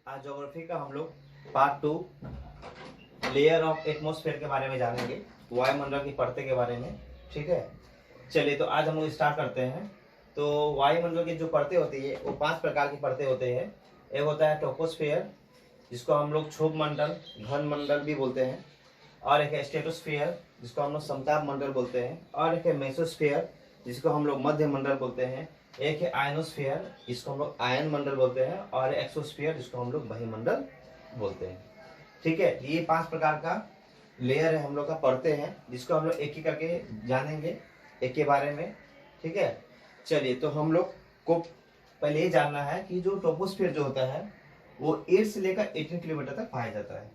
आज ज्योग्राफी का हम लोग पार्ट 2 लेयर ऑफ एटमॉस्फेयर के बारे में जानेंगे, वायुमंडल की परतें के बारे में। ठीक है, चलिए तो आज हम लोग स्टार्ट करते हैं। तो वायुमंडल की जो परतें होती है वो 5 प्रकार की परतें होते हैं। एक होता है ट्रोपोस्फेयर, जिसको हम लोग क्षोभ मंडल, घन मंडल भी बोलते हैं। और एक है स्ट्रेटोस्फेयर, जिसको हम लोग समताप मंडल बोलते हैं। और एक है मेसोस्फेयर, जिसको हम लोग मध्य मंडल बोलते हैं। एक है आयनोस्फेयर, जिसको हम लोग आयन मंडल बोलते हैं। और एक्सोस्फेयर, जिसको हम लोग बहिमंडल बोलते हैं। ठीक है, ये 5 प्रकार का लेयर है, हम लोग का परतें हैं, जिसको हम लोग एक एक करके जानेंगे, एक के बारे में। ठीक है, चलिए तो हम लोग को पहले ये जानना है कि जो ट्रोपोस्फेयर जो होता है वो 8 से लेकर 18 किलोमीटर तक पाया जाता है।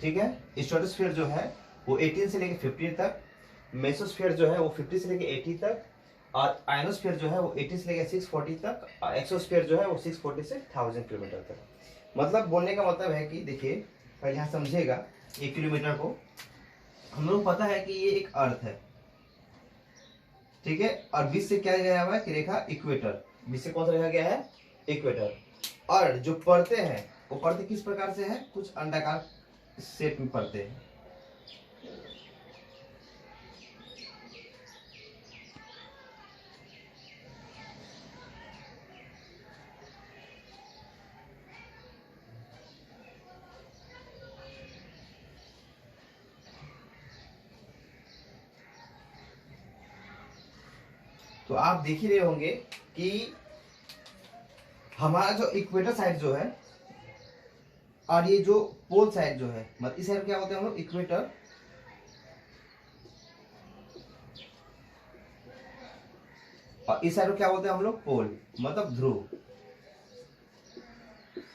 ठीक है, स्ट्रेटोस्फेयर जो है वो 18 से लेकर 50 तक, मेसोस्फेयर जो है वो 50 से लेकर 80 तक, और आयनोस्फेयर जो है वो 80 से लेकर 640 तक, और एक्सोस्फेयर जो है वो 640 से 1000 किलोमीटर तक। मतलब बोलने का मतलब है कि देखिए, पहले यहाँ समझेगा 1 किलोमीटर को। हम लोग पता है कि ये एक अर्थ है, ठीक है, और बीच से क्या गया हुआ है कि रेखा इक्वेटर, बीच से कौन सा रेखा गया है, इक्वेटर। और जो परतें हैं वो परतें किस प्रकार से है, कुछ अंडाकार शेप में परतें हैं। तो आप देख ही रहे होंगे कि हमारा जो इक्वेटर साइड जो है और ये जो पोल साइड जो है, मतलब इस साइड क्या होता है हम लोग इक्वेटर, और इस साइड क्या बोलते हैं हम लोग पोल, मतलब ध्रुव।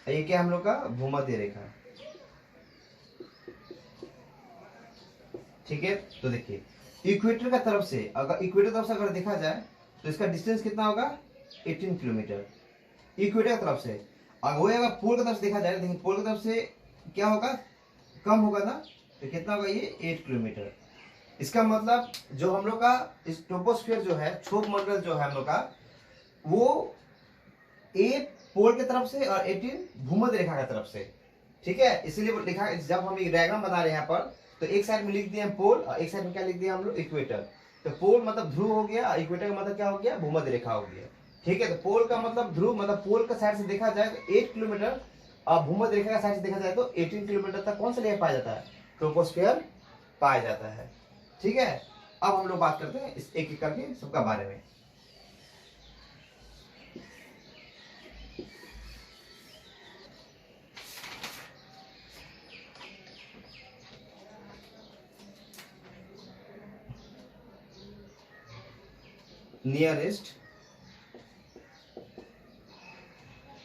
ये क्या हम लोग का भूमध्य रेखा। ठीक है, तो देखिए इक्वेटर का तरफ से, अगर इक्वेटर तरफ से अगर देखा जाए तो इसका डिस्टेंस कितना होगा, 18 किलोमीटर इक्वेटर की तरफ से। अगर वही अगर पोल की तरफ से देखा जाए, देखिए पोल की तरफ से क्या होगा, कम होगा ना, तो कितना होगा ये 8 किलोमीटर। इसका मतलब जो हम लोग का इस ट्रोपोस्फियर जो है, क्षोभ मंडल जो है हम लोग का, वो 8 पोल की तरफ से और 18 भूमध्य रेखा की तरफ से। ठीक है, इसीलिए लिखा, जब हम एक डायग्राम बना रहे हैं यहाँ पर, तो एक साइड में लिख दिया पोल और एक साइड में क्या लिख दिया हम लोग, इक्वेटर। तो पोल मतलब ध्रुव हो गया, इक्वेटर का मतलब क्या हो गया, भूमध्य रेखा हो गया। ठीक है, तो पोल का मतलब ध्रुव, मतलब पोल का साइड से देखा जाए तो 8 किलोमीटर, और भूमध्य रेखा का साइड से देखा जाए तो 18 किलोमीटर तक कौन सा लेयर पाया जाता है, ट्रोपोस्फियर पाया जाता है। ठीक है, अब हम लोग बात करते हैं इस एक एक करके सबका बारे में।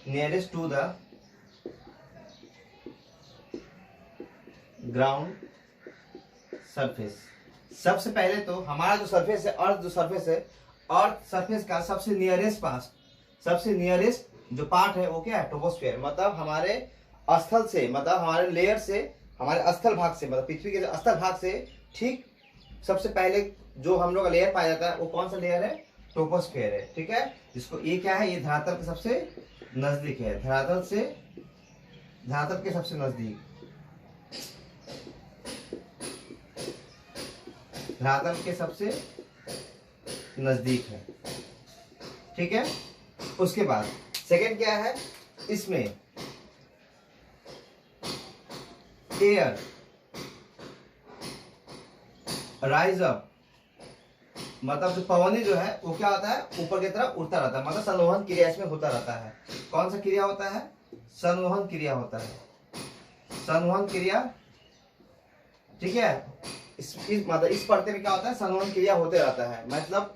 nearest to the ground surface. सबसे पहले तो हमारा जो सरफेस है, अर्थ जो सरफेस है, अर्थ सरफेस का सबसे नियरेस्ट पास, सबसे नियरेस्ट जो पार्ट है वो क्या है, ट्रोपोस्फियर। मतलब हमारे स्थल से, मतलब हमारे लेयर से, हमारे स्थल भाग से, मतलब पृथ्वी के स्थल भाग से ठीक सबसे पहले जो हम लोग का लेयर पाया जाता है वो कौन सा लेयर है, ट्रोपोस्फियर है। ठीक है, जिसको ये क्या है, ये धरातल के सबसे नजदीक है, धरातल के सबसे नजदीक, धरातल के सबसे नजदीक है। ठीक है, उसके बाद सेकंड क्या है, इसमें एयर राइज अप, मतलब जो पवनी जो है वो क्या होता है, ऊपर की तरफ उड़ता रहता है, मतलब संवहन क्रिया इसमें होता रहता है। कौन सा क्रिया होता है, संवहन क्रिया होता है, संवहन क्रिया। ठीक है, मतलब इस परते में क्या होता है, संवहन क्रिया होते रहता है। मतलब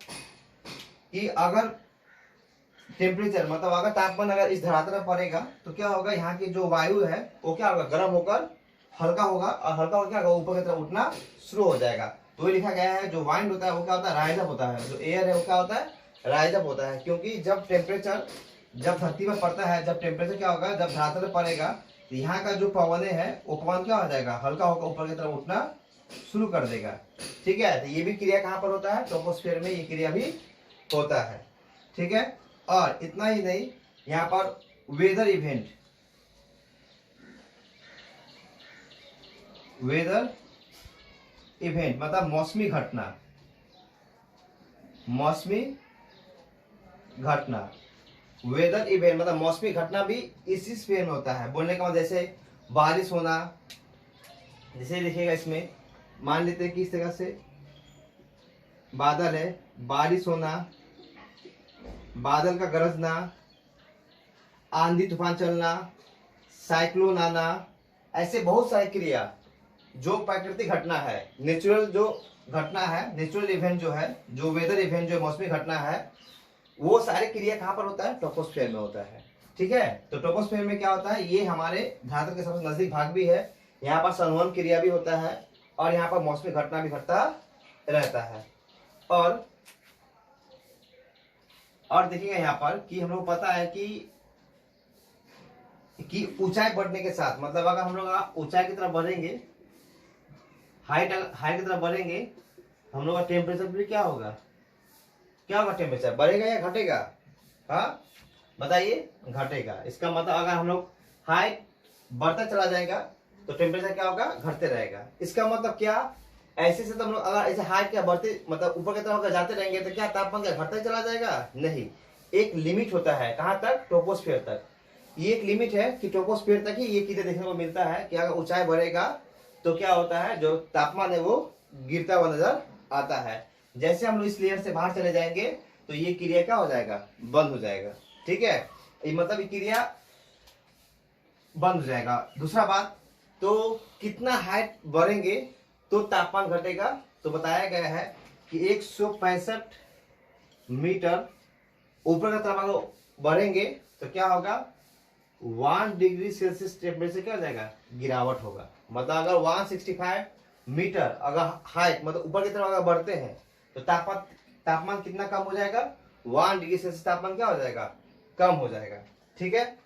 कि अगर टेम्परेचर, मतलब अगर तापमान अगर इस धरातल में पड़ेगा तो क्या होगा, यहाँ की जो वायु है वो क्या होगा, गर्म होकर हल्का होगा, और हल्का होकर क्या होगा, ऊपर की तरफ उठना शुरू हो जाएगा। तो ये लिखा गया है, जो वाइंड होता है वो क्या होता है, राइज अप होता है, जो एयर है वो क्या होता है, राइज अप होता है। क्योंकि जब टेम्परेचर, जब धरती पर पड़ता है, जब टेम्परेचर क्या होगा, जब धरातल में पड़ेगा तो यहाँ का जो पवने है वो पवन क्या हो जाएगा, हल्का होकर ऊपर की तरफ उठना शुरू कर देगा। ठीक है, तो ये भी क्रिया कहाँ पर होता है, ट्रोपोस्फियर में ये क्रिया भी होता है। ठीक है, और इतना ही नहीं, यहाँ पर वेदर इवेंट, वेदर इवेंट मतलब मौसमी घटना, मौसमी घटना, वेदर इवेंट मतलब मौसमी घटना भी इसी स्फीयर में होता है। बोलने का मतलब जैसे बारिश होना, जैसे लिखिएगा इसमें, मान लेते हैं कि इस तरह से बादल है, बारिश होना, बादल का गरजना, आंधी तूफान चलना, साइक्लोन आना, ऐसे बहुत सारी क्रिया जो प्राकृतिक घटना है, नेचुरल जो घटना है, नेचुरल इवेंट जो है, जो वेदर इवेंट जो मौसमी घटना है, वो सारे क्रिया कहाँ पर होता है? ट्रोपोस्फेयर में होता है। ठीक है, तो ट्रोपोस्फेयर में क्या होता है? ये हमारे धरातल के सबसे नजदीक भाग भी है, यहाँ पर संवहन क्रिया भी होता है और यहाँ पर मौसमी घटना भी घटता रहता है। और देखिएगा यहाँ पर कि हम लोग पता है कि ऊंचाई बढ़ने के साथ, मतलब अगर हम लोग ऊंचाई की तरफ बढ़ेंगे, हाइट की तरफ बढ़ेंगे, हम लोग का टेम्परेचर भी क्या होगा? क्या होगा? टेम्परेचर बढ़ेगा या घटेगा? हाँ बताइए, घटेगा। इसका मतलब अगर हम लोग हाइट बढ़ता चला जाएगा तो टेम्परेचर क्या होगा? घटते रहेगा। इसका मतलब क्या? ऐसे से तो हम लोग अगर ऐसे हाइट क्या बढ़ते, मतलब ऊपर की तरफ अगर जाते रहेंगे तो क्या तापमान क्या घटता चला जाएगा? नहीं, एक लिमिट होता है। कहाँ तक? ट्रोपोस्फियर तक। ये एक लिमिट है कि ट्रोपोस्फियर तक ही ये चीजें देखने को मिलता है कि अगर ऊंचाई बढ़ेगा तो क्या होता है? जो तापमान है वो गिरता हुआ नजर आता है। जैसे हम लोग इस लेयर से बाहर चले जाएंगे तो ये क्रिया क्या हो जाएगा? बंद हो जाएगा। ठीक है, ये मतलब ये क्रिया बंद हो जाएगा। दूसरा बात, तो कितना हाइट बढ़ेंगे तो तापमान घटेगा? तो बताया गया है कि 165 मीटर ऊपर का तरफ बढ़ेंगे तो क्या होगा? 1 डिग्री सेल्सियस टेम्परेचर क्या हो जाएगा? गिरावट होगा। मतलब अगर 165 मीटर अगर हाइट मतलब ऊपर की तरफ अगर बढ़ते हैं तो तापमान कितना कम हो जाएगा? 1 डिग्री सेल्सियस तापमान क्या हो जाएगा? कम हो जाएगा। ठीक है,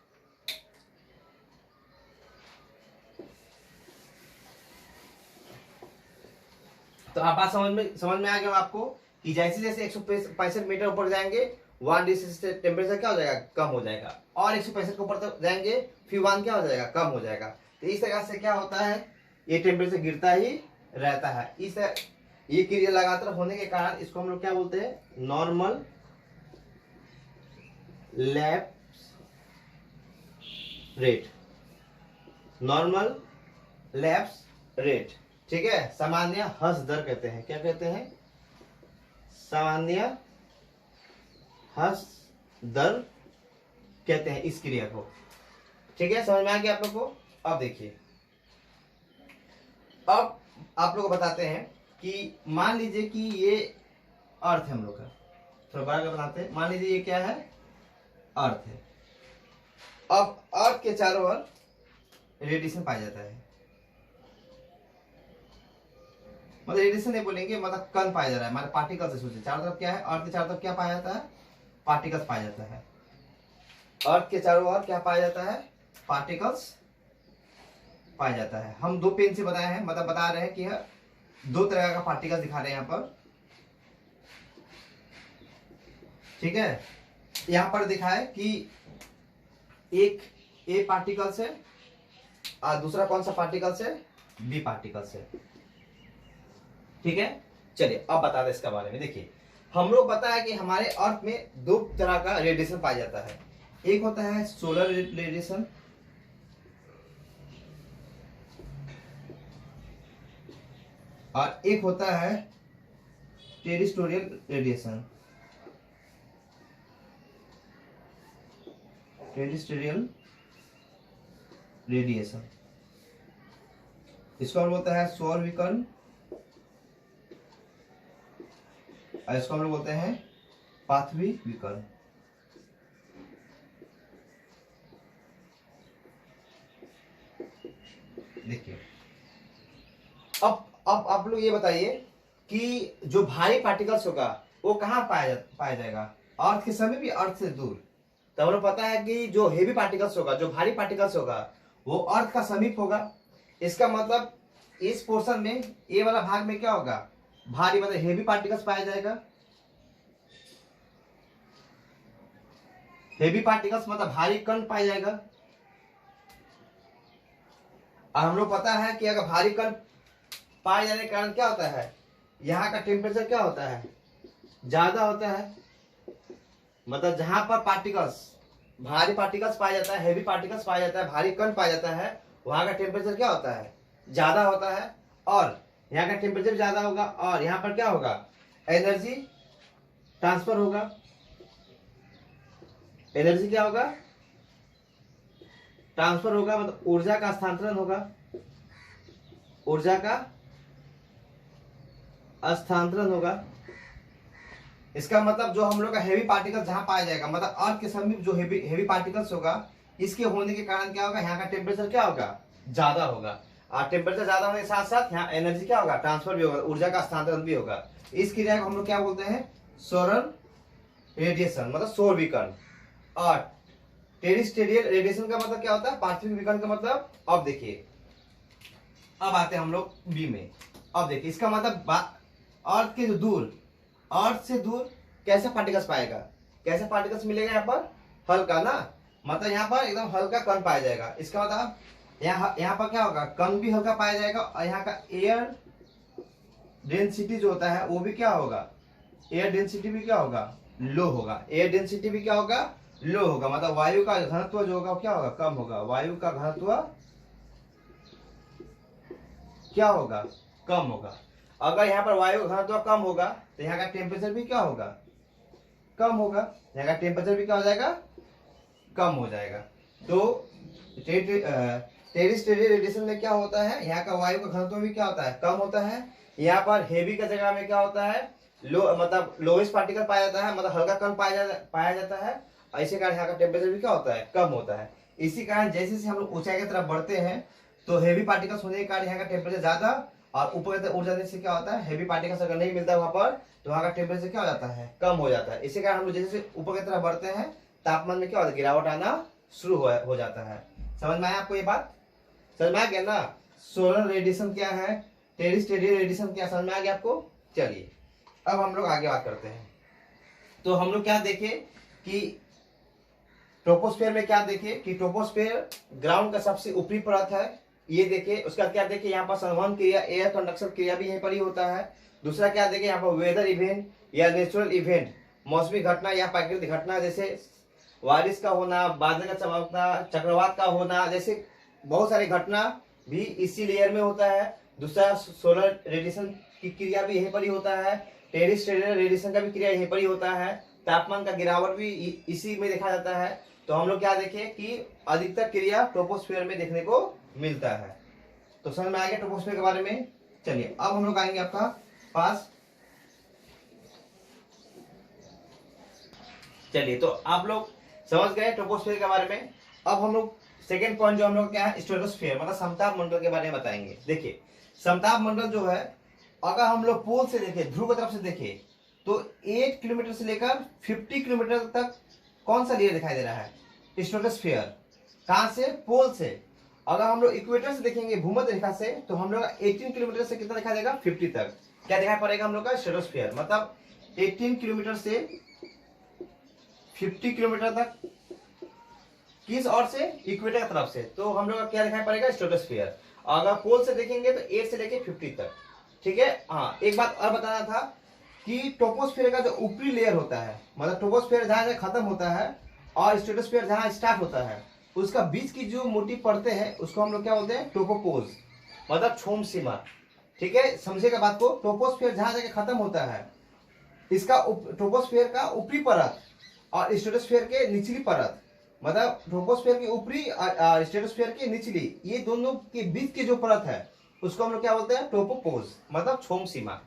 तो आप बात समझ में आ गया आपको कि जैसे जैसे 165 मीटर ऊपर जाएंगे 1 डिग्री सेल्सियस टेम्परेचर क्या हो जाएगा? कम हो जाएगा। और 165 के ऊपर तक जाएंगे फिर 1 क्या हो जाएगा? कम हो जाएगा। तो इस तरह से क्या होता है? ये टेम्परेचर गिरता ही रहता है। ये क्रिया लगातार होने के कारण इसको हम लोग क्या बोलते हैं? Normal lapse rate, normal lapse rate. ठीक है, सामान्य हर्ष दर कहते हैं। क्या कहते हैं? सामान्य हर्ष दर कहते हैं इस क्रिया को। ठीक है, समझ में आ गया आप लोग को? अब देखिए, अब आप लोग को बताते हैं कि मान लीजिए कि ये अर्थ है हम लोग का, थोड़ा बड़ा बनाते हैं। मान लीजिए ये क्या है? अर्थ है। अब अर्थ के चारों ओर रेडिएशन पाया जाता है, मतलब रेडिएशन नहीं बोलेंगे, मतलब कण पाया जा रहा है, हमारे पार्टिकल से सोचिए। चारों तरफ क्या है? अर्थ के चारों तरफ क्या पाया जाता है? पार्टिकल्स पाया जाता है। अर्थ के चारों ओर क्या पाया जाता है? पार्टिकल्स पाया जाता है। हम 2 पेन से बताए हैं, मतलब बता रहे हैं कि 2 तरह का पार्टिकल दिखा रहे हैं यहाँ पर। ठीक है, यहाँ पर दिखा है कि एक ए पार्टिकल्स है और दूसरा कौन सा पार्टिकल्स है? बी पार्टिकल्स है। ठीक है, चलिए अब बता दें इसके बारे में। देखिए, हम लोग पता है कि हमारे अर्थ में 2 तरह का रेडिएशन पाया जाता है। एक होता है सोलर रेडिएशन और एक होता है टेरेस्ट्रियल रेडिएशन। टेरेस्ट्रियल रेडिएशन, इसको हम बोलते हैं सौर विकिरण और इसको हम लोग बोलते हैं पृथ्वी विकिरण। देखिए, अब आप लोग ये बताइए कि जो भारी पार्टिकल्स होगा वो कहाँ पाया जाएगा? अर्थ के समीप या अर्थ से दूर? तो हमें पता है कि जो हेवी पार्टिकल्स होगा, जो भारी पार्टिकल्स होगा, वो अर्थ का समीप होगा। इसका मतलब इस पोर्शन में, ये वाला भाग में क्या होगा? भारी मतलब हेवी पार्टिकल्स पाया जाएगा। हेवी पार्टिकल्स मतलब भारी कण पाया जाएगा। और हम लोग पता है कि अगर भारी कण पाए जाने के कारण क्या होता है, यहाँ का टेम्परेचर क्या होता है, ज्यादा होता है। मतलब जहां पर पार्टिकल्स, भारी पार्टिकल्स पाया जाता है, हेवी पार्टिकल्स पाया जाता है, भारी कण पाया जाता है, वहां का टेम्परेचर क्या होता है, ज्यादा होता है। और यहाँ का टेम्परेचर ज्यादा होगा और यहाँ पर क्या होगा, एनर्जी ट्रांसफर होगा। एनर्जी क्या होगा, ट्रांसफर होगा, मतलब ऊर्जा का स्थानांतरण होगा। ऊर्जा का स्थानांतरण होगा। इसका मतलब जो हम लोग का हेवी पार्टिकल जहां पाया जाएगा, मतलब अर्थ के समीप जो हेवी पार्टिकल्स होगा, इसके होने के कारण क्या होगा, यहाँ का टेम्परेचर क्या होगा, ज्यादा होगा। और टेम्परेचर ज्यादा होने के साथ साथ यहाँ एनर्जी क्या होगा, ट्रांसफर भी होगा, ऊर्जा का स्थानांतरण भी होगा। इस क्रिया को हम लोग क्या बोलते हैं, सोलर रेडिएशन, मतलब सौर विकिरण। और टेरिस्टेरियल रेडिएशन का मतलब क्या होता है, पार्थिव विकिरण का मतलब। अब देखिए, अब आते हैं हम लोग बी में। अब देखिए इसका मतलब अर्थ के जो दूर, अर्थ से दूर कैसे पार्टिकल्स पाएगा, कैसे पार्टिकल्स मिलेगा, यहाँ पर हल्का ना, मतलब यहाँ पर एकदम हल्का कण पाया जाएगा। इसका मतलब यहाँ पर क्या होगा, कण भी हल्का पाया जाएगा और यहाँ का एयर डेंसिटी जो होता है वो भी क्या होगा, एयर डेंसिटी भी क्या होगा, लो होगा। एयर डेंसिटी भी क्या होगा, लो होगा। मतलब वायु का घनत्व जो होगा क्या होगा, कम होगा। वायु का घनत्व क्या होगा, कम होगा। अगर यहाँ पर वायु घनत्व कम होगा तो यहाँ का टेम्परेचर भी क्या होगा, कम होगा। यहाँ का टेम्परेचर भी क्या हो जाएगा, कम हो जाएगा। तो टेरिस्टेरियल रेडिएशन में क्या होता है, यहाँ का वायु का घनत्व भी क्या होता है, कम होता है। यहाँ पर हेवी का जगह में क्या होता है, लो, मतलब लोएस्ट पार्टिकल पाया जाता है, मतलब हल्का कण पाया जाता है। इसी कारण यहाँ का टेम्परेचर भी क्या होता है, कम होता है। इसी कारण जैसे जैसे हम लोग ऊंचाई की तरफ बढ़ते हैं तो हेवी पार्टिकल्स होने के कारण यहाँ का टेम्परेचर ज्यादा, और ऊपर की तरफ उड़ जाने से क्या होता है, हेवी पार्टिकल्स अगर नहीं मिलता वहां पर तो वहां का टेम्परेचर क्या हो जाता है, कम हो जाता है। इसी कारण हम लोग जैसे ऊपर की तरफ बढ़ते हैं तापमान में क्या होता है, गिरावट आना शुरू हो जाता है। समझ में आया आपको ये बात, समझ में आ गया ना। सोलर रेडिएशन क्या है, टेरिस्टेरियल रेडिएशन क्या, समझ में आ गया आपको। चलिए अब हम लोग आगे बात करते हैं। तो हम लोग क्या देखे कि ट्रोपोस्फेयर में क्या देखे कि ट्रोपोस्फेयर ग्राउंड का सबसे ऊपरी परत है, ये देखे। उसका क्या देखे, यहाँ पर संवहन क्रिया, एयर कंडक्शन क्रिया भी यहीं पर ही होता है। दूसरा क्या देखे, यहाँ पर वेदर इवेंट या नेचुरल इवेंट, मौसमी घटना या प्राकृतिक घटना, जैसे बारिश का होना, बादल का चमकना, चक्रवात का होना, जैसे बहुत सारी घटना भी इसी लेयर में होता है। दूसरा सोलर रेडिएशन की क्रिया भी यहीं पर ही होता है। टेरिस्टेरियल रेडिएशन का भी क्रिया यहीं पर ही होता है। तापमान का गिरावट भी इसी में देखा जाता है। तो हम लोग क्या देखें कि अधिकतर क्रिया ट्रोपोस्फेयर में देखने को मिलता है। तो समझ में आ गया ट्रोपोस्फेयर के बारे में। चलिए अब हम लोग आएंगे आपका पास। चलिए तो आप लोग समझ गए ट्रोपोस्फेयर के बारे में। अब हम लोग सेकेंड पॉइंट जो हम लोग क्या है, स्ट्रेटोस्फेयर मतलब समताप मंडल के बारे में बताएंगे। देखिए समताप मंडल जो है, अगर हम लोग पोल से देखें, ध्रुव की तरफ से देखें, तो 8 किलोमीटर से लेकर 50 किलोमीटर तक कौन सा लेयर दिखाई दे रहा है, स्ट्रेटोस्फेयर। कहां से, पोल से। अगर हम लोग इक्वेटर से देखेंगे, भूमध्य रेखा से, तो हम लोग 18 किलोमीटर से कितना दिखाई देगा, 50 तक क्या दिखाई पड़ेगा हम लोग का, स्ट्रेटोस्फेयर। मतलब 18 किलोमीटर से 50 किलोमीटर तक किस ओर से, इक्वेटर की तरफ से, तो हम लोग का क्या दिखाई पड़ेगा, स्ट्रेटोस्फेयर। अगर पोल से देखेंगे तो 8 से लेके 50 तक। ठीक है। हाँ एक बात और बताना था कि ट्रोपोस्फेयर का जो ऊपरी लेयर होता है, मतलब ट्रोपोस्फेयर जहां से खत्म होता है और स्ट्रेटोस्फेयर जहां स्टार्ट होता है, उसका बीच की जो मोटी परतें हैं उसको हम लोग क्या बोलते हैं, ट्रोपोपोज, मतलब क्षोम सीमा। ठीक है, समझेगा बात को। ट्रोपोस्फेयर जहां जाके खत्म होता है, इसका ट्रोपोस्फेयर का ऊपरी परत और स्ट्रेटोस्फेयर के निचली परत, मतलब ट्रोपोस्फेयर की ऊपरी और स्ट्रेटोस्फेयर की निचली, ये दोनों के बीच की जो परत है उसको हम लोग क्या बोलते हैं, ट्रोपोपोज, मतलब क्षोम सीमा।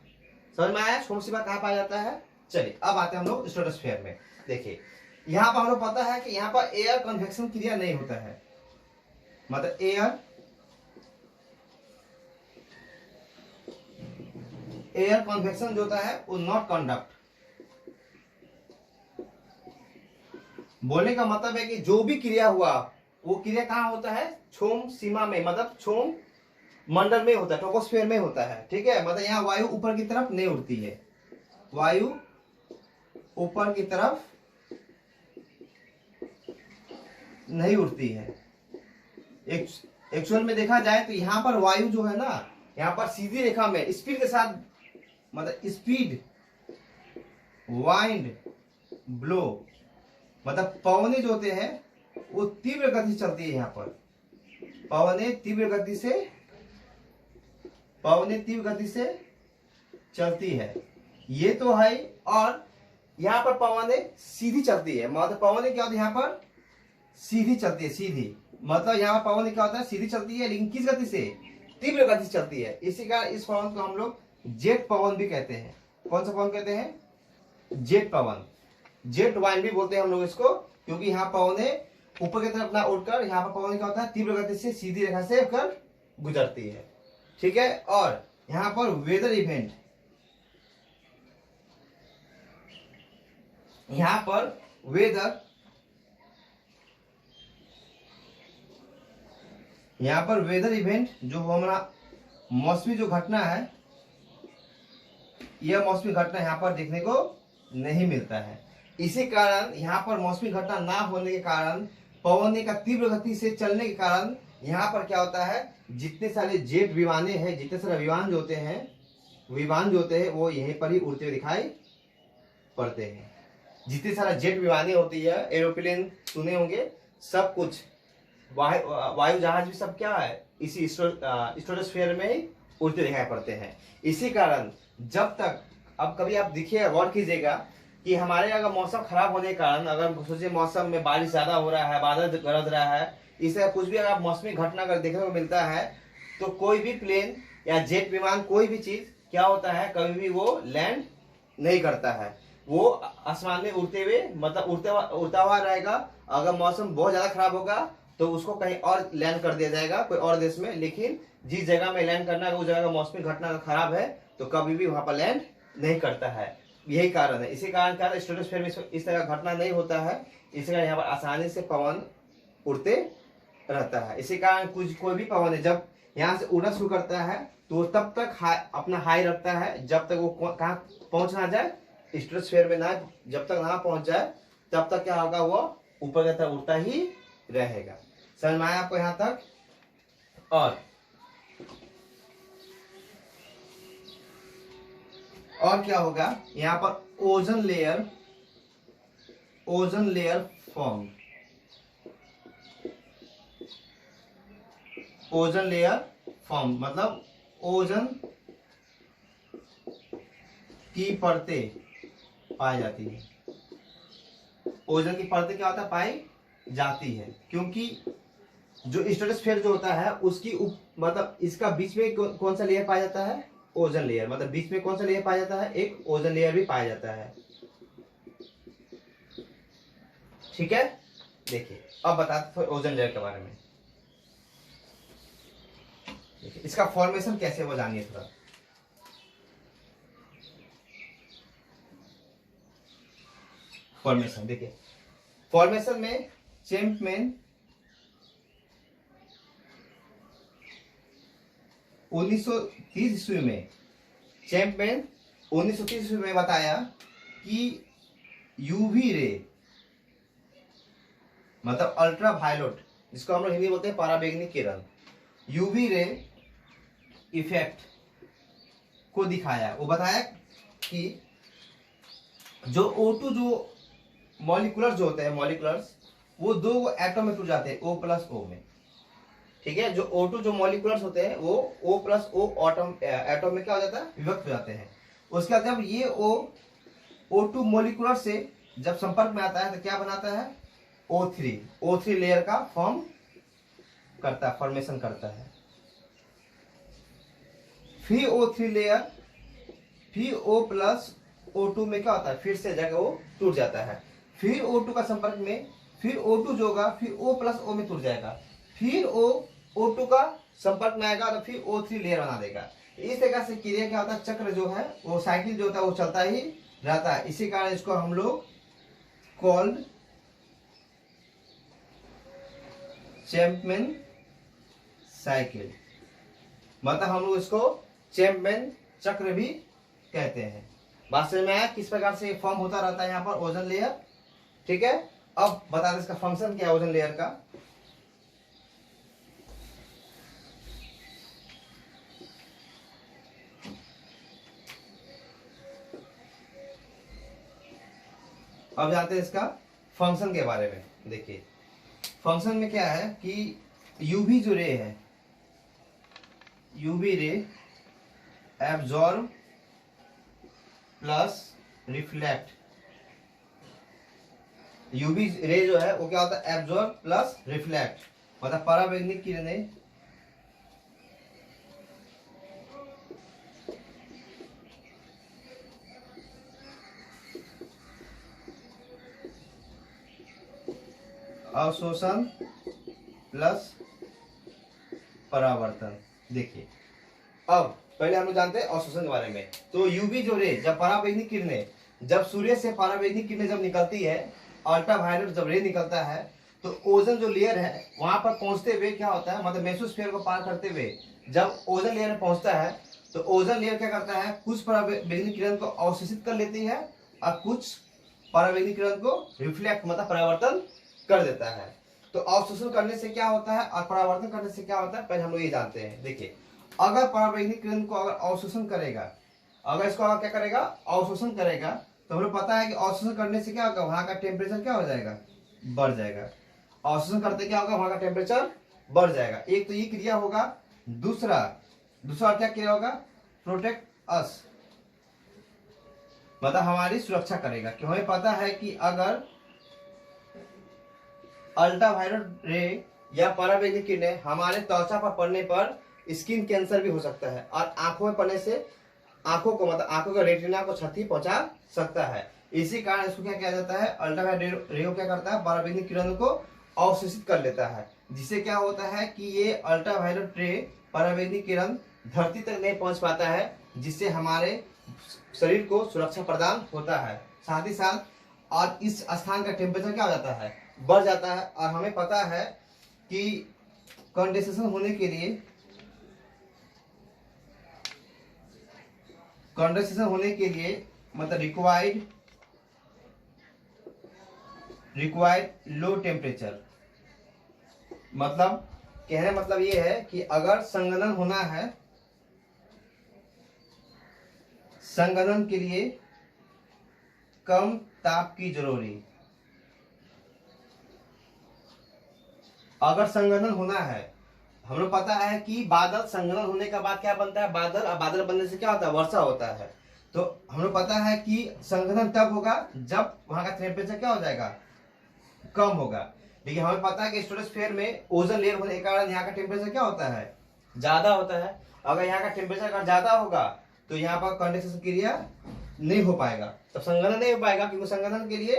समझ में आया क्षोम सीमा कहाँ पाया जाता है। चलिए अब आते हैं हम लोग स्ट्रेटोस्फेयर में। देखिए यहाँ पर हम लोग पता है कि यहाँ पर एयर कन्वेक्शन क्रिया नहीं होता है, मतलब एयर कन्वेक्शन जो होता है वो नॉट कंडक्ट। बोलने का मतलब है कि जो भी क्रिया हुआ वो क्रिया कहाँ होता है, क्षोम सीमा में, मतलब क्षोम मंडल में होता है, ट्रोपोस्फेयर में होता है। ठीक है, मतलब यहाँ वायु ऊपर की तरफ नहीं उड़ती है, वायु ऊपर की तरफ नहीं उड़ती है। एक एक्चुअल में देखा जाए तो यहाँ पर वायु जो है ना, यहाँ पर सीधी रेखा में स्पीड के साथ, मतलब स्पीड, वाइंड, ब्लो, मतलब पवने जो होते हैं वो तीव्र गति से चलती है। यहाँ पर पवने तीव्र गति से चलती है, ये तो है। और यहाँ पर पवने सीधी चलती है, मतलब पवने क्या होती है, यहाँ पर सीधी चलती है, सीधी, मतलब यहाँ पर पवन क्या होता है, सीधी चलती है, लेकिन किस गति से, तीव्र गति से चलती है। इसी कारण इस पवन को हम लोग जेट पवन भी कहते हैं। कौन सा पवन कहते हैं, जेट पवन, जेट वाइन भी बोलते हैं हम लोग इसको, क्योंकि यहाँ पवने ऊपर की तरफ ना उड़कर, यहाँ पर पवन क्या होता है, तीव्र गति से सीधी रेखा से होकर गुजरती है। ठीक है। और यहाँ पर वेदर इवेंट, यहाँ पर वेदर, यहाँ पर वेदर इवेंट जो हमारा मौसमी जो घटना है, यह मौसमी घटना यहाँ पर देखने को नहीं मिलता है। इसी कारण यहाँ पर मौसमी घटना ना होने के कारण, पवन का तीव्र गति से चलने के कारण यहाँ पर क्या होता है, जितने सारे जेट विमाने हैं, जितने सारे विमान जो होते हैं वो यहीं पर ही उड़ते हुए दिखाई पड़ते हैं। जितने सारा जेट विमाने होती है, एरोप्लेन सुने होंगे, सब कुछ वायु जहाज भी सब क्या है, इसी स्ट्रेटोस्फीयर में ही उड़ते दिखाई पड़ते हैं। इसी कारण जब तक, अब कभी आप देखिए, गौर कीजिएगा कि हमारे अगर मौसम खराब होने के कारण, अगर सोचिए मौसम में बारिश ज्यादा हो रहा है, बादल गरज रहा है, इससे कुछ भी अगर मौसमी घटना अगर देखने को मिलता है, तो कोई भी प्लेन या जेट विमान, कोई भी चीज क्या होता है, कभी भी वो लैंड नहीं करता है, वो आसमान में उड़ते हुए, मतलब उड़ता हुआ रहेगा। अगर मौसम बहुत ज्यादा खराब होगा तो उसको कहीं और लैंड कर दिया जाएगा, कोई और देश में, लेकिन जिस जगह में लैंड करना है उस जगह का मौसमी घटना खराब है तो कभी भी वहां पर लैंड नहीं करता है। यही कारण है। इसी कारण क्या स्ट्रेटोस्फीयर में इस तरह का घटना नहीं होता है, इसी कारण यहाँ पर आसानी से पवन उड़ते रहता है। इसी कारण कोई भी पवन है जब यहाँ से उड़ना शुरू करता है तो तब तक अपना हाई रखता है, जब तक वो कहाँ पहुंच ना जाए, स्ट्रेटोस्फीयर में ना, जब तक ना पहुंच जाए तब तक क्या होगा, वो ऊपर की तरफ उड़ता ही रहेगा। समझ में आया आपको यहां तक। और क्या होगा, यहां पर ozone layer form, ozone layer form, मतलब ओजोन की परतें पाई जाती है। ओजोन की परतें क्या होता है, पाई जाती है, क्योंकि जो स्ट्रेटोस्फीयर जो होता है उसकी मतलब इसका बीच में कौन सा लेयर पाया जाता है, ओजोन लेयर, मतलब बीच में कौन सा लेयर पाया जाता है, एक ओजोन लेयर भी पाया जाता है। ठीक है। देखिए अब बताते हैं ओजोन लेयर के बारे में। देखिए इसका फॉर्मेशन कैसे वो जानिए थोड़ा। फॉर्मेशन देखिए, फॉर्मेशन में चैंपमैन 1930 ईस्वी में, चैंपमैन 1930 ईस्वी में बताया कि यूवी रे, मतलब अल्ट्रा वायलेट, जिसको हम लोग हिंदी बोलते हैं पराबैंगनी किरण, यूवी रे इफेक्ट को दिखाया। वो बताया कि जो O2 जो मॉलिक्यूलर्स जो होते हैं, मॉलिक्यूलर्स वो दो एटम में टूट जाते हैं, O+O में। ठीक है। जो O2 जो मॉलिक्यूलर्स होते हैं वो O+O एटम में क्या हो जाता है, विभक्त हो जाते हैं। उसके बाद जब ये O2 मॉलिक्यूलर से जब संपर्क में आता है तो क्या बनाता है, O3 लेयर का फॉर्मेशन करता है। फिर O3 लेयर, फिर O+O2 में क्या होता है, फिर से जगह वो टूट जाता है। फिर O2 का संपर्क में, फिर O2 जो होगा फिर O+O में टूट जाएगा, फिर O2 का संपर्क में आएगा तो फिर O3 लेयर बना देगा। इस तरह से क्रिया क्या होता है, चक्र जो है वो साइकिल जो होता है वो चलता ही रहता है। इसी कारण इसको हम लोग कॉल्ड चैंपमैन साइकिल, मतलब हम लोग इसको चैंपमैन चक्र भी कहते हैं। बात समझ में आया किस प्रकार से फॉर्म होता रहता है यहाँ पर ओजोन लेयर। ठीक है। अब बता दें इसका फंक्शन क्या है ओजोन लेयर का। अब जानते हैं इसका फंक्शन के बारे में। देखिए फंक्शन में क्या है कि यूवी जो रे है, UV ray absorb plus reflect. UV ray जो है वो क्या होता है, एब्जॉर्ब प्लस रिफ्लेक्ट, मतलब परावैंगनिक किरणें अवशोषण प्लस परावर्तन। देखिए अब पहले हम लोग जानते हैं अवशोषण के बारे में। तो यूवी जो रे, जब परावैंगनिक किरणें, जब सूर्य से परावैंगनिक किरणें जब निकलती है, अल्ट्रावायलेट जब रे निकलता है, तो ओजोन जो लेयर है वहां पर पहुंचते हुए क्या होता है, मतलब मेसोस्फीयर को पार करते हुए जब ओजोन लेयर में पहुंचता है, तो ओजोन लेयर क्या करता है, कुछ परावैंगनिक किरण को अवशोषित कर लेती है और कुछ परावैंगनिक किरण को रिफ्लेक्ट मतलब परावर्तन कर देता है। तो अवशोषण करने से क्या होता है और परावर्तन करने से क्या होता है, पहले हम लोग ये जानते हैं। देखिए अगर परावैंगनिक किरण को अगर अवशोषण करेगा, अगर इसको अगर क्या करेगा, अवशोषण करेगा, तो हमें पता है कि अवशोषण करने से क्या होगा, वहां का टेम्परेचर क्या हो जाएगा, बढ़ जाएगा। अवशोषण करते क्या होगा, वहां का टेम्परेचर बढ़ जाएगा। एक तो ये क्रिया होगा, दूसरा क्या क्रिया होगा, प्रोटेक्ट अस, मतलब हमारी सुरक्षा करेगा। कि हमें पता है कि अगर अल्ट्रावायलेट रे या परावैंगनिक किरणें हमारे त्वचा पर पड़ने पर स्किन कैंसर भी हो सकता है, और आंखों में पड़ने से आंखों को मतलब आंखों के रेटिना को क्षति पहुंचा सकता है। इसी कारण इसको क्या किया जाता है, अल्ट्रावायलेट रे क्या करता है, परावैंगनिक किरणों को अवशोषित कर लेता है, जिससे क्या होता है कि ये अल्ट्रावायलेट रे परावैंगनिक किरण धरती तक नहीं पहुंच पाता है, जिससे हमारे शरीर को सुरक्षा प्रदान होता है। साथ ही साथ और इस स्थान का टेम्परेचर क्या हो जाता है, बढ़ जाता है। और हमें पता है कि कंडेंसेशन होने के लिए, मतलब रिक्वायर्ड लो टेम्परेचर, मतलब कहने मतलब ये है कि अगर संघनन होना है, संघनन के लिए कम ताप की जरूरी। अगर संघनन होना है, हम लोग पता है कि बादल संघनन होने के बाद क्या बनता है, बादल, और बादल बनने से क्या होता है, वर्षा होता है। तो हम लोग पता है कि संघनन तब होगा जब वहां का टेम्परेचर क्या हो जाएगा, कम होगा। लेकिन हमें पता है कि स्ट्रेटोस्फीयर में ओजोन लेयर होने के कारण यहाँ का टेम्परेचर क्या होता है, ज्यादा होता है। अगर यहाँ का टेम्परेचर अगर ज्यादा होगा तो यहाँ पर कंडेंसेशन क्रिया नहीं हो पाएगा, तो संघनन नहीं हो पाएगा, क्योंकि संघनन के लिए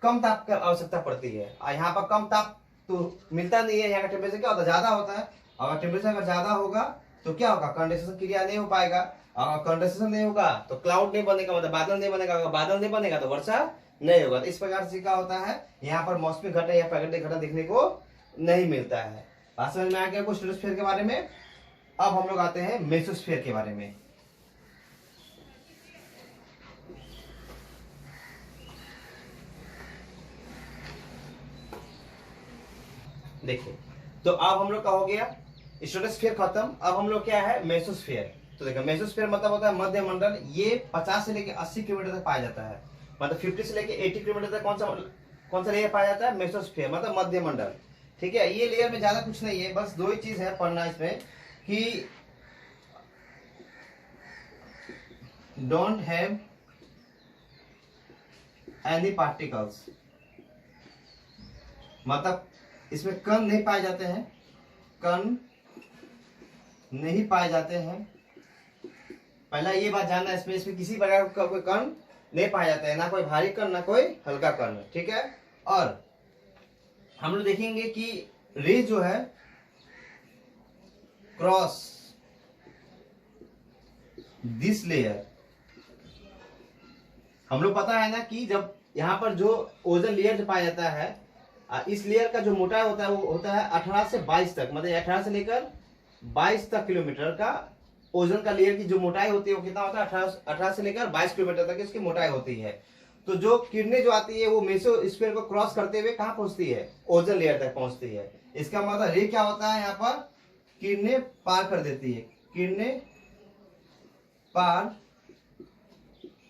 कम ताप की आवश्यकता पड़ती है, और यहाँ पर कम ताप तो मिलता नहीं है। यहाँ का टेम्परेचर क्या होता है, ज्यादा होता है। अगर टेम्परेचर अगर ज्यादा होगा तो क्या होगा, कंडेंसेशन क्रिया नहीं हो पाएगा। अगर कंडेंसेशन नहीं होगा तो क्लाउड नहीं बनेगा, मतलब बादल नहीं बनेगा। अगर बादल नहीं बनेगा तो वर्षा नहीं होगा। तो इस प्रकार से क्या होता है, यहाँ पर मौसमी घटना या प्राकृतिक घटना देखने को नहीं मिलता है। बात समझ में आ गया कुछ स्ट्रेटोस्फीयर के बारे में। अब हम लोग आते हैं मेसोस्फीयर के बारे में। देखिए तो अब हम लोग का हो गया स्ट्रेटोस्फीयर खत्म। अब हम लोग क्या है, मेसोस्फीयर। तो देखो मेसोस्फीयर मतलब होता है मध्य मंडल। ये 50 से लेकर 80 किलोमीटर तक पाया जाता है, मतलब 50 से लेकर 80 किलोमीटर तक कौन सा लेयर पाया जाता है, मेसोस्फीयर मतलब मध्य मंडल। ठीक है, ये लेयर में ज्यादा कुछ नहीं है, बस दो ही चीज है पढ़ना इसमें कि डोंट हैव एनी पार्टिकल्स, मतलब इसमें कण नहीं पाए जाते हैं, कण नहीं पाए जाते हैं। पहला ये बात जानना, इसमें किसी प्रकार का कोई कण नहीं पाया जाता है, ना कोई भारी कण ना कोई हल्का कण। ठीक है, और हम लोग देखेंगे कि रे जो है क्रॉस दिस लेयर। हम लोग पता है ना कि जब यहाँ पर जो ओजोन लेयर जो पाया जाता है, इस लेयर का जो मोटाई होता है वो होता है 18 से 22 तक, मतलब 18 से लेकर 22 तक किलोमीटर का ओजोन का लेयर की जो मोटाई होती है वो कितना होता है, 18 से लेकर 22 किलोमीटर तक इसकी मोटाई होती है। तो जो किरणें जो आती है वो मेसोस्फीयर को क्रॉस करते हुए कहाँ पहुंचती है, ओजोन लेयर तक पहुंचती है। इसका मतलब रे क्या होता है, यहाँ पर किरणें पार कर देती है, किरणें पार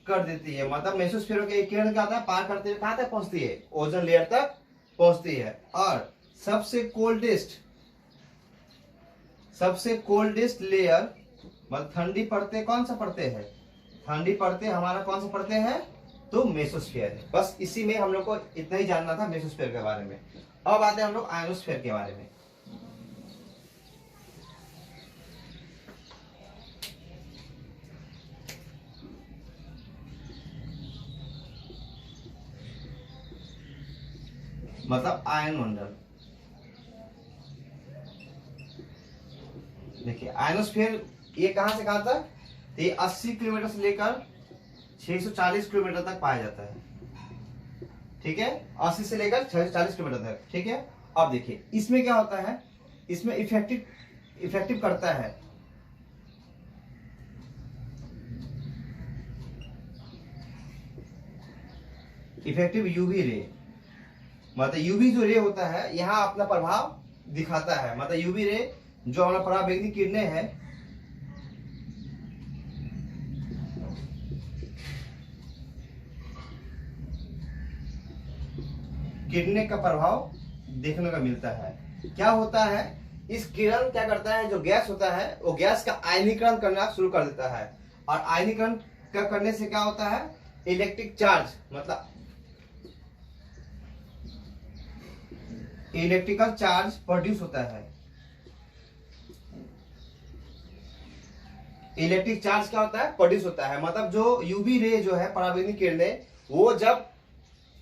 कर देती है। मतलब मेसोस्फीयर के किरण क्या होता है, पार करते हुए कहाँ तक पहुंचती है, ओजोन लेयर तक पहुंचती है। और सबसे कोल्डेस्ट लेयर मतलब ठंडी परतें कौन सा परतें हैं, ठंडी परतें हमारा कौन सा परतें हैं, तो मेसोस्फीयर है। बस इसी में हम लोग को इतना ही जानना था मेसोस्फीयर के बारे में। अब आते हैं हम लोग आयनोस्फीयर के बारे में। मतलब आयन मंडल। देखिए आयनोस्फीयर ये कहां से कहां तक, ये 80 किलोमीटर से लेकर 640 किलोमीटर तक पाया जाता है। ठीक है, 80 से लेकर 640 किलोमीटर तक। ठीक है, अब देखिए इसमें क्या होता है, इसमें इफेक्टिव करता है इफेक्टिव यूवी रे। मतलब यूवी जो रे होता है यहाँ अपना प्रभाव दिखाता है। मतलब यूवी रे जो हमारा पराबैंगनी किरणें हैं, किरणें का प्रभाव देखने को मिलता है। क्या होता है, इस किरण क्या करता है, जो गैस होता है वो गैस का आयनीकरण करना शुरू कर देता है। और आयनीकरण करने से क्या होता है, इलेक्ट्रिक चार्ज मतलब इलेक्ट्रिकल चार्ज प्रोड्यूस होता है। इलेक्ट्रिक चार्ज क्या होता है, प्रोड्यूस होता है। मतलब जो यूवी रे जो है पराबैंगनी किरणें, वो जब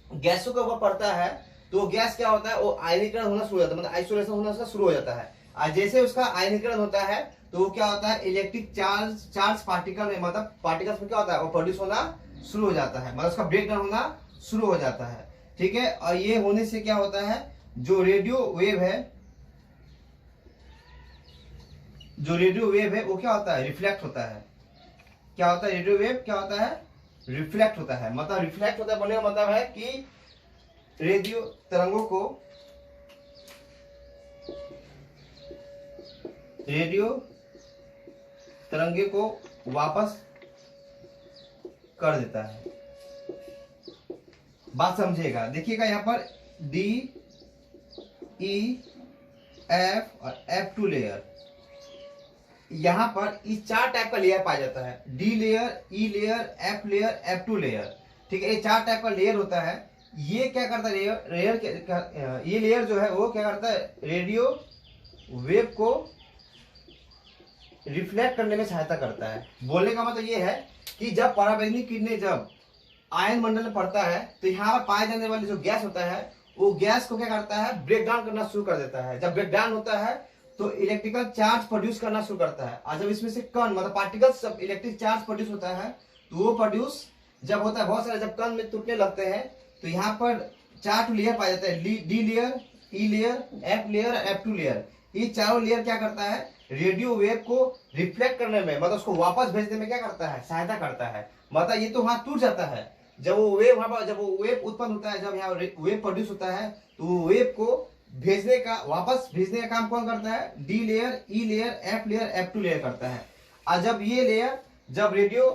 गैसों के ऊपर पड़ता है तो गैस क्या होता है, वो आयनीकरण होना शुरू हो जाता है, मतलब आइसोलेशन होना उसका शुरू हो जाता है। और जैसे उसका आयनीकरण होता है तो वो क्या होता है, इलेक्ट्रिक चार्ज पार्टिकल में मतलब पार्टिकल्स में क्या होता है, वो प्रोड्यूस होना शुरू हो जाता है, मतलब उसका ब्रेक डाउन होना शुरू हो जाता है। ठीक है, और ये होने से क्या होता है, जो रेडियो वेव है वो क्या होता है, रिफ्लेक्ट होता है। क्या होता है, रेडियो वेव क्या होता है, रिफ्लेक्ट होता है। मतलब रिफ्लेक्ट होता है बोलने का मतलब है कि रेडियो तरंगों को वापस कर देता है। बात समझिएगा, देखिएगा यहाँ पर डी ई एफ और F2 लेयर, यहाँ पर इस 4 टाइप का लेयर पाया जाता है, D layer, E layer, F layer, F2 layer. ठीक है, ये 4 टाइप का लेयर होता है। ये क्या करता है, ये लेयर जो है वो क्या करता है, रेडियो वेव को रिफ्लेक्ट करने में सहायता करता है। बोलने का मतलब ये है कि जब पराबैंगनी किरणें जब आयन मंडल में पड़ता है तो यहाँ पर पाए जाने वाले जो गैस होता है वो गैस को क्या करता है, ब्रेक डाउन करना शुरू कर देता है। जब ब्रेक डाउन होता है तो इलेक्ट्रिकल चार्ज प्रोड्यूस करना शुरू करता है। और जब इसमें से कण मतलब पार्टिकल्स जब इलेक्ट्रिक चार्ज प्रोड्यूस होता है तो वो प्रोड्यूस जब होता है, बहुत सारे जब कण में टूटने लगते हैं तो यहाँ पर 4 लेयर पाया जाता है, D layer, E layer, F layer, F2 layer. ये चारों लेयर क्या करता है, रेडियो वेव को रिफ्लेक्ट करने में मतलब उसको वापस भेजने में क्या करता है, सहायता करता है। मतलब ये तो वहां टूट जाता है, जब वो वेव उत्पन्न होता है, जब यहाँ वेव प्रोड्यूस होता है तो वो वेव को वापस भेजने का काम कौन करता है, D layer, E layer, F layer, F2 layer करता है। और जब ये लेयर जब रेडियो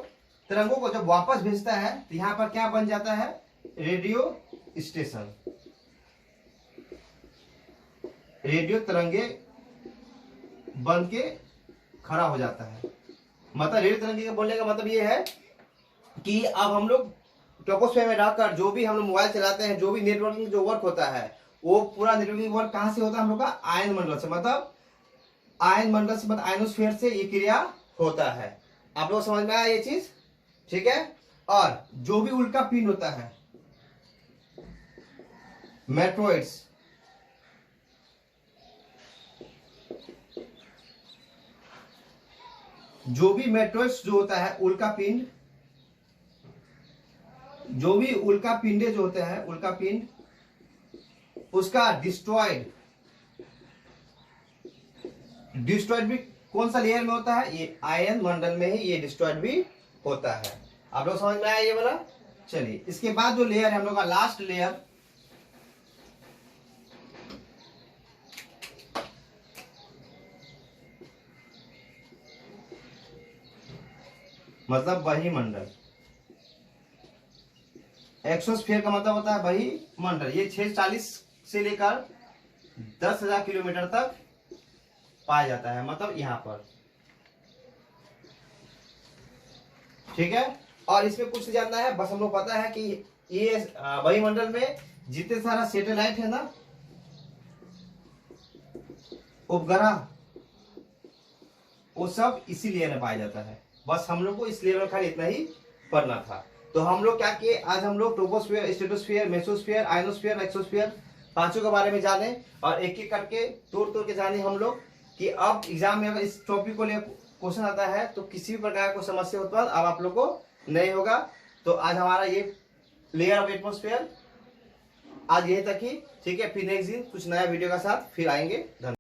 तरंगों को जब वापस भेजता है तो यहाँ पर क्या बन जाता है, रेडियो स्टेशन। रेडियो तरंगे बन के खड़ा हो जाता है। मतलब रेडियो तरंगे के बोलने का मतलब ये है कि अब हम लोग ट्रोपोस्फीयर में रहकर जो भी हम लोग मोबाइल चलाते हैं, जो भी नेटवर्किंग जो वर्क होता है वो पूरा नेटवर्किंग वर्क कहाँ से होता है, हम लोग का आयन मंडल से। मतलब आयनोस्फीयर से ये क्रिया होता है। आप लोग समझ में आया ये चीज, ठीक है। और जो भी उल्का पिंड होता है, मेट्रोइड्स, जो भी मेट्रोइड्स जो होता है उल्का पिंड, जो भी उल्का पिंडे जो होते हैं, उल्का पिंड उसका डिस्ट्रॉयड भी कौन सा लेयर में होता है, ये आयन मंडल में ही ये डिस्ट्रॉयड भी होता है। आप लोग समझ में आया ये वाला। चलिए इसके बाद जो लेयर है हम लोग का लास्ट लेयर, मतलब वही मंडल। एक्सोस्फीयर का मतलब होता है वही मंडल। ये 640 से लेकर 10,000 किलोमीटर तक पाया जाता है, मतलब यहाँ पर, ठीक है। और इसमें कुछ जानना है, बस हम लोग पता है कि ये वायुमंडल में जितने सारा सैटेलाइट है ना, उपग्रह, वो सब इसी लेयर में पाया जाता है। बस हम लोग को इस लेयर में खाली इतना ही पढ़ना था। तो हम लोग क्या किए, आज हम लोग troposphere, stratosphere, mesosphere, ionosphere, exosphere, पांचों के बारे में जाने और एक एक करके तोड़ तोड़ के जाने हम लोग, कि अब एग्जाम में अगर इस टॉपिक को लेकर क्वेश्चन आता है तो किसी भी प्रकार को समस्या उत्पन्न अब आप लोग को नहीं होगा। तो आज हमारा ये लेयर ऑफ एटमॉस्फेयर आज यही तक ही, ठीक है। फिर नेक्स्ट दिन कुछ नया वीडियो के साथ फिर आएंगे। धन्यवाद।